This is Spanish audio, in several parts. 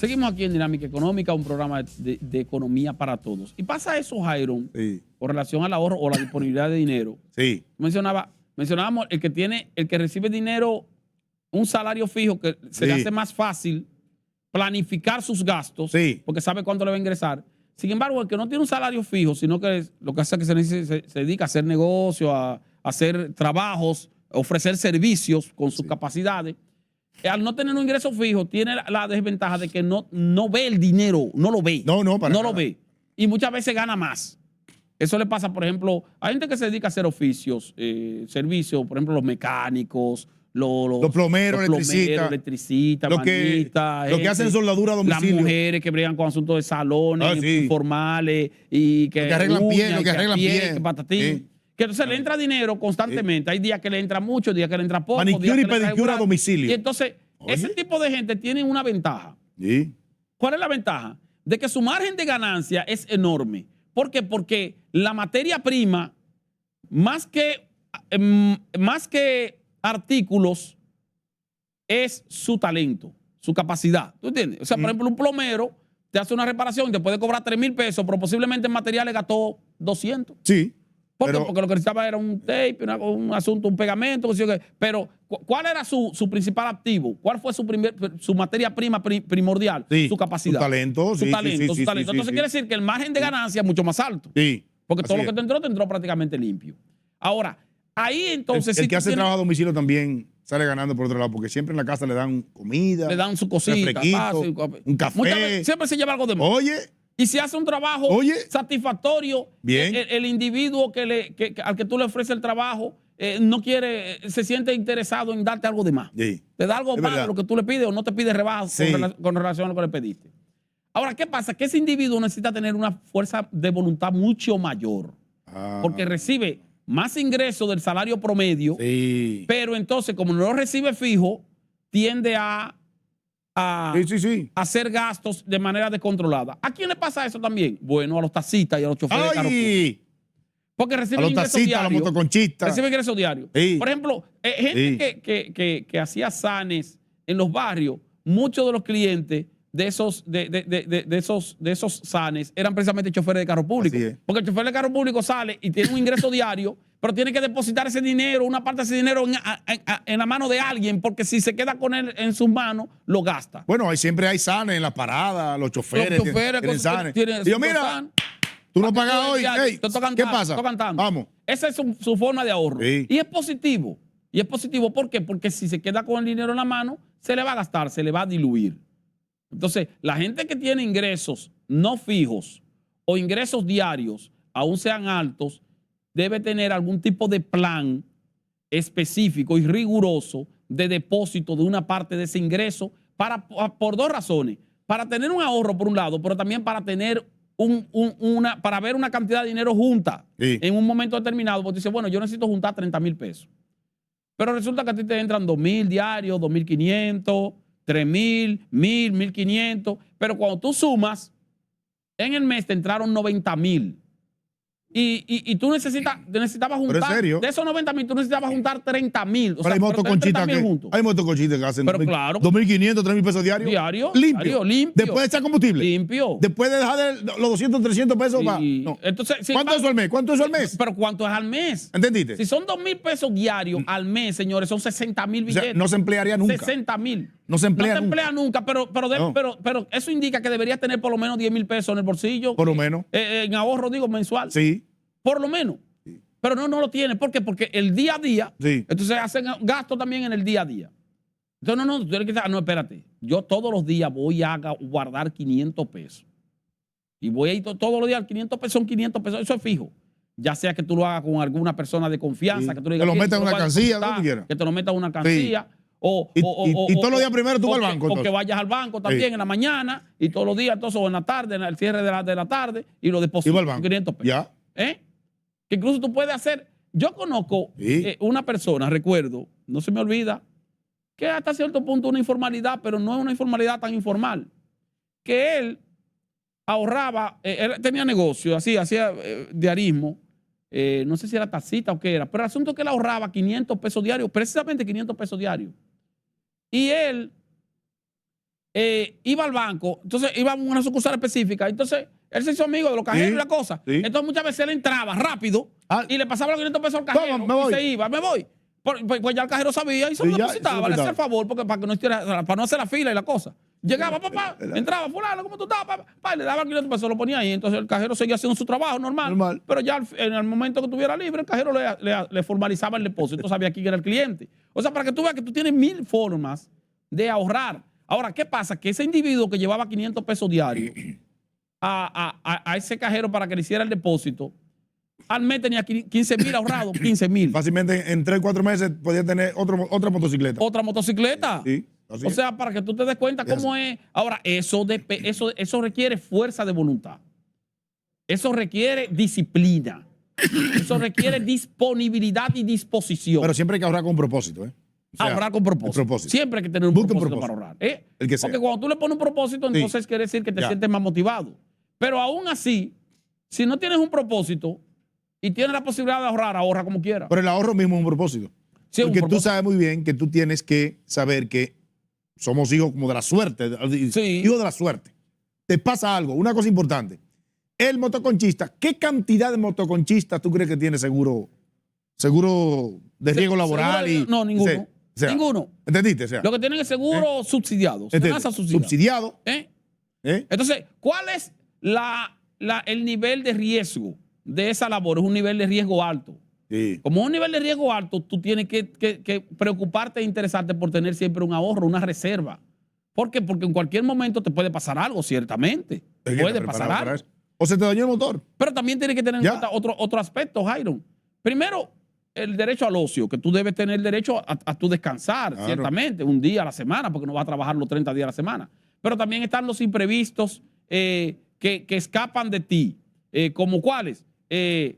Seguimos aquí en Dinámica Económica, un programa de economía para todos. Y pasa eso, Jairo, con relación al ahorro o la disponibilidad de dinero. Sí. Mencionábamos el que recibe dinero, un salario fijo, que se le hace más fácil planificar sus gastos, porque sabe cuánto le va a ingresar. Sin embargo, el que no tiene un salario fijo, sino que lo que hace es que se dedica a hacer negocio, a hacer trabajos, a ofrecer servicios con sus capacidades, al no tener un ingreso fijo, tiene la desventaja de que no ve el dinero, no lo ve. No lo ve. Y muchas veces gana más. Eso le pasa, por ejemplo, a gente que se dedica a hacer oficios, servicios, por ejemplo, los mecánicos, los plomeros, electricistas, lo que hacen soldadura a domicilio. Las mujeres que bregan con asuntos de salones informales y que arreglan pie, que arreglan pie. Que patatín. Que entonces le entra dinero constantemente. Hay días que le entra mucho, días que le entra poco. Manicure y pedicure a domicilio. Y entonces, ese tipo de gente tiene una ventaja. ¿Cuál es la ventaja? De que su margen de ganancia es enorme. ¿Por qué? Porque la materia prima, más que artículos, es su talento, su capacidad. ¿Tú entiendes? O sea, por ejemplo, un plomero te hace una reparación y te puede cobrar 3,000 pesos, pero posiblemente en materiales gastó 200. Sí. Porque lo que necesitaba era un tape, un asunto, un pegamento. Pero, ¿cuál era su principal activo? ¿Cuál fue su materia prima primordial? Su capacidad. Su talento. Su talento. Entonces quiere decir que el margen de ganancia es mucho más alto. Porque todo lo que te entró prácticamente limpio. Ahora, ahí entonces... El que hace trabajo a domicilio también sale ganando por otro lado, porque siempre en la casa le dan comida. Le dan su cosita. Un café. Siempre se lleva algo de más. Oye... Y si hace un trabajo satisfactorio, el individuo al que tú le ofreces el trabajo no quiere, se siente interesado en darte algo de más. Te da algo más de lo que tú le pides o no te pide rebajas con relación a lo que le pediste. Ahora, ¿qué pasa? Que ese individuo necesita tener una fuerza de voluntad mucho mayor. Porque recibe más ingresos del salario promedio, pero entonces, como no lo recibe fijo, tiende a hacer gastos de manera descontrolada. ¿A quién le pasa eso también? Bueno, a los taxistas y a los choferes de carro público. Porque reciben ingresos diarios. A los motoconchistas. Reciben ingresos diarios. Por ejemplo, gente que hacía sanes en los barrios, muchos de los clientes de esos sanes eran precisamente choferes de carro público. Porque el chofer de carro público sale y tiene un ingreso diario, pero tiene que depositar ese dinero, una parte de ese dinero en la mano de alguien, porque si se queda con él en sus manos, lo gasta. Bueno, siempre hay sanes en la parada, los choferes. Los choferes tienen sanes. Digo, mira, tú no pagas hoy. ¿Qué pasa? Vamos. Esa es su forma de ahorro. Y es positivo. ¿Por qué? Porque si se queda con el dinero en la mano, se le va a gastar, se le va a diluir. Entonces, la gente que tiene ingresos no fijos o ingresos diarios, aún sean altos, debe tener algún tipo de plan específico y riguroso de depósito de una parte de ese ingreso por dos razones. Para tener un ahorro por un lado, pero también para tener para ver una cantidad de dinero junta en un momento determinado. Porque dice, bueno, yo necesito juntar 30,000 pesos. Pero resulta que a ti te entran 2,000 diarios, 2,500, 3,000, 1,000, 1,500. Pero cuando tú sumas, en el mes te entraron 90,000. Y tú necesitabas juntar. ¿Pero en serio? De esos 90,000, tú necesitabas juntar 30,000. Pero hay motoconchistas que hacen 2,500, 3,000 pesos diarios. Limpio. Después de echar combustible. Limpio. Después de dejar los 200, 300 pesos. No. Entonces, ¿Cuánto es eso al mes? ¿Cuánto es eso al mes? Pero ¿cuánto es al mes? ¿Entendiste? Si son 2,000 pesos diarios al mes, señores, son 60,000 billetes. O sea, no se emplearía nunca. 60,000. No se emplea nunca, pero eso indica que deberías tener por lo menos 10,000 pesos en el bolsillo. Por lo menos. En ahorro, digo, mensual. Sí. Por lo menos. Pero no lo tiene. ¿Por qué? Porque el día a día, entonces hacen gastos también en el día a día. Entonces, tú tienes que decir, no, espérate. Yo todos los días voy a guardar 500 pesos. Y voy a ir todos los días, 500 pesos son 500 pesos. Eso es fijo. Ya sea que tú lo hagas con alguna persona de confianza, que tú le digas, que lo metas en una cancilla, que te lo metas en una cancilla. Y todos los días primero tú vas al banco. O que vayas al banco también en la mañana y todos los días, entonces, o en la tarde, en el cierre de la tarde, y lo depositas con 500 pesos. Ya. Que incluso tú puedes hacer. Yo conozco una persona, recuerdo, no se me olvida, que hasta cierto punto una informalidad, pero no es una informalidad tan informal. Que él ahorraba, él tenía negocio, hacía diarismo, no sé si era taxista o qué era, pero el asunto es que él ahorraba 500 pesos diarios, precisamente 500 pesos diarios. Y él iba al banco, entonces iba a una sucursal específica, entonces él se hizo amigo de los cajeros y la cosa. Sí. Entonces muchas veces él entraba rápido y le pasaba los 500 pesos al cajero y se iba, me voy. Pues ya el cajero sabía y se lo depositaba, le hacía el favor porque para no hacer la fila y la cosa. Llegaba, papá, entraba, fulano, ¿cómo tú estás? Papá, le daba 500 pesos, lo ponía ahí. Entonces el cajero seguía haciendo su trabajo normal. Pero ya en el momento que estuviera libre, el cajero le formalizaba el depósito. Entonces sabía quién era el cliente. O sea, para que tú veas que tú tienes 1000 formas de ahorrar. Ahora, ¿qué pasa? Que ese individuo que llevaba 500 pesos diarios a ese cajero para que le hiciera el depósito, al mes tenía 15,000 ahorrados, 15,000. Fácilmente en 3 o 4 meses podía tener otra motocicleta. ¿Otra motocicleta? Sí. O sea, para que tú te des cuenta cómo es. Ahora, eso requiere fuerza de voluntad. Eso requiere disciplina. Eso requiere disponibilidad y disposición. Pero siempre hay que ahorrar con propósito, ¿eh? O sea, ahorrar con propósito. Siempre hay que tener un propósito para ahorrar. El que sea. Porque cuando tú le pones un propósito, entonces quiere decir que te sientes más motivado. Pero aún así, si no tienes un propósito y tienes la posibilidad de ahorrar, ahorra como quieras. Pero el ahorro mismo es un propósito. Sí, porque tú sabes muy bien que tú tienes que saber que somos hijos como de la suerte. Hijos de la suerte. Te pasa algo, una cosa importante. El motoconchista, ¿qué cantidad de motoconchistas tú crees que tiene seguro de riesgo laboral? No, ninguno. Ninguno. ¿Entendiste? O sea, lo que tienen es seguro subsidiado. Subsidiado. Entonces, ¿cuál es el nivel de riesgo de esa labor? Es un nivel de riesgo alto. Sí. Como un nivel de riesgo alto, tú tienes que preocuparte e interesarte por tener siempre un ahorro, una reserva. ¿Por qué? Porque en cualquier momento te puede pasar algo, ciertamente. Puede pasar algo. O se te dañó el motor. Pero también tienes que tener en cuenta otro aspecto, Jairo. Primero, el derecho al ocio, que tú debes tener derecho a tu descansar, ciertamente, un día a la semana, porque no vas a trabajar los 30 días a la semana. Pero también están los imprevistos que escapan de ti. ¿Como cuáles? El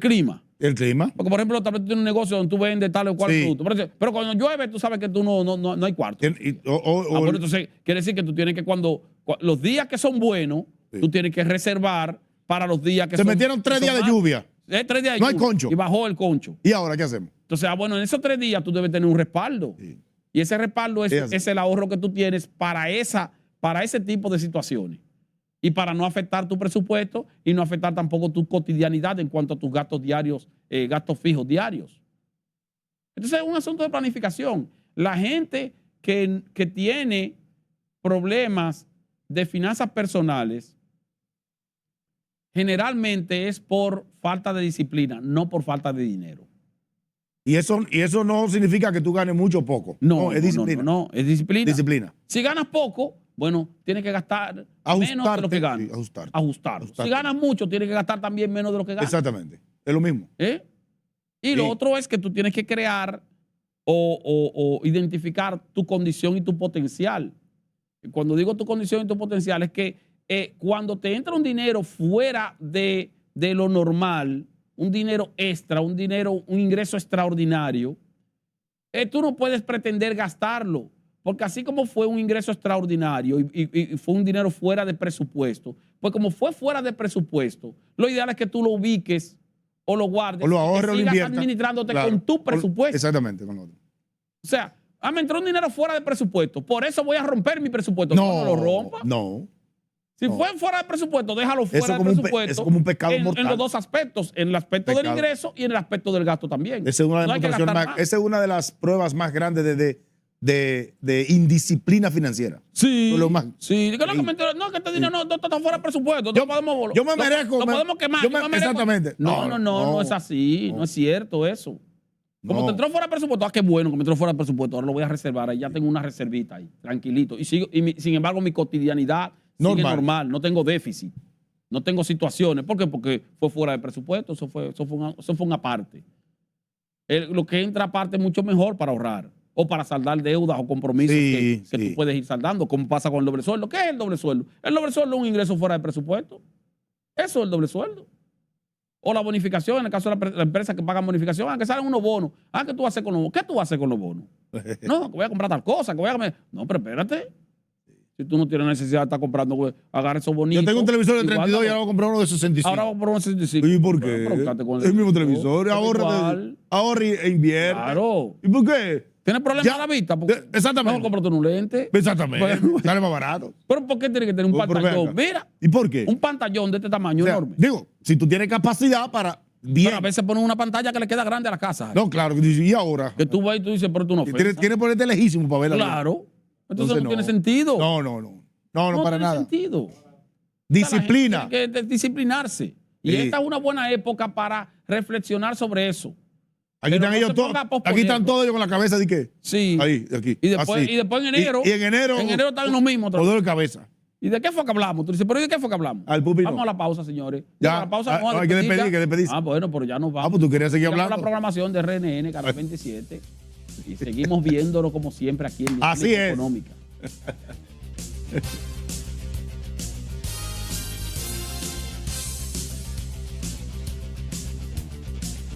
clima. ¿El clima? Porque, por ejemplo, tal vez tú tienes un negocio donde tú vendes tal o cual producto. Pero cuando llueve, tú sabes que tú no hay cuarto. Entonces, quiere decir que tú tienes que los días que son buenos, tú tienes que reservar para los días que Se metieron 3 días de lluvia. 3 días de lluvia. No hay concho. Y bajó el concho. ¿Y ahora qué hacemos? Entonces, bueno, en esos 3 días tú debes tener un respaldo. Sí. Y ese respaldo es el ahorro que tú tienes para ese tipo de situaciones. Y para no afectar tu presupuesto y no afectar tampoco tu cotidianidad en cuanto a tus gastos diarios, gastos fijos diarios. Entonces es un asunto de planificación. La gente que tiene problemas de finanzas personales generalmente es por falta de disciplina, no por falta de dinero. Y eso no significa que tú ganes mucho o poco. No, es disciplina. No, es disciplina. Disciplina. Si ganas poco, bueno, tienes que gastar menos de lo que ganas. Sí, ajustarte. Si ganas mucho, tienes que gastar también menos de lo que ganas. Exactamente. Es lo mismo. Y lo otro es que tú tienes que crear o identificar tu condición y tu potencial. Cuando digo tu condición y tu potencial, es que cuando te entra un dinero fuera de lo normal, un dinero extra, un ingreso extraordinario, tú no puedes pretender gastarlo. Porque así como fue un ingreso extraordinario y fue un dinero fuera de presupuesto, pues como fue fuera de presupuesto, lo ideal es que tú lo ubiques o lo guardes o lo ahorres o lo inviertas administrándote con tu presupuesto. Exactamente, con otro. O sea, me entró un dinero fuera de presupuesto, por eso voy a romper mi presupuesto. No lo rompa. No. Si fue fuera de presupuesto, déjalo fuera de presupuesto. Es como un pecado mortal. En los dos aspectos, en el aspecto del ingreso y en el aspecto del gasto también. Esa es una de las pruebas más grandes de indisciplina financiera. Sí. Sí. No, que este dinero no está fuera de presupuesto. Yo me merezco. Lo podemos quemar. Exactamente. No es así. No es cierto eso. Como te entró fuera de presupuesto, qué bueno que me entró fuera de presupuesto. Ahora lo voy a reservar. Ahí ya tengo una reservita ahí, tranquilito. Sin embargo, mi cotidianidad sigue normal. No tengo déficit. No tengo situaciones. ¿Por qué? Porque fue fuera de presupuesto. Eso fue una parte. Lo que entra aparte es mucho mejor para ahorrar. O para saldar deudas o compromisos que tú puedes ir saldando, como pasa con el doble sueldo. ¿Qué es el doble sueldo? El doble sueldo es un ingreso fuera de presupuesto. Eso es el doble sueldo. O la bonificación, en el caso de la empresa que pagan bonificación, que salen unos bonos. ¿Qué tú vas a hacer con los bonos? ¿Qué tú vas a hacer con los bonos? No, que voy a comprar tal cosa, No, pero espérate. Si tú no tienes necesidad de estar comprando, agarra esos bonitos. Yo tengo un televisor de 32 y ahora voy a comprar uno de 65. Ahora voy a comprar uno de 65. ¿Y por qué? Es el mismo televisor. Ahorra e invierte. Claro. ¿Y por qué? ¿Tienes problemas a la vista? Exactamente. Mejor cómprate un lente. Exactamente. Sale más barato. Pero ¿por qué tiene que tener un pantallón? Mira. ¿Y por qué? Un pantallón de este tamaño enorme. Digo, si tú tienes capacidad para... Bien. Pero a veces ponen una pantalla que le queda grande a la casa. No, claro. ¿Y ahora? Que tú vas y tú dices, pero tú no tienes que ponerte lejísimo para verla. Claro. Entonces no tiene sentido. No, para nada. No tiene sentido. Disciplina. Tiene que disciplinarse. Y esta es una buena época para reflexionar sobre eso. Aquí están ellos todos. Aquí están todos ellos con la cabeza de qué. Sí. Ahí, aquí. Y después en enero. Y en enero están los mismos. Todo de cabeza. ¿Y de qué fue que hablamos? Tú dices, ¿pero de qué fue que hablamos? Vamos a la pausa, señores. Ya. A la pausa vamos a hay que despedirse. Bueno, pero ya nos vamos. Pues tú querías seguir hablando. La programación de RNN, Canal 27. Y seguimos viéndolo como siempre aquí en Así es. Económica.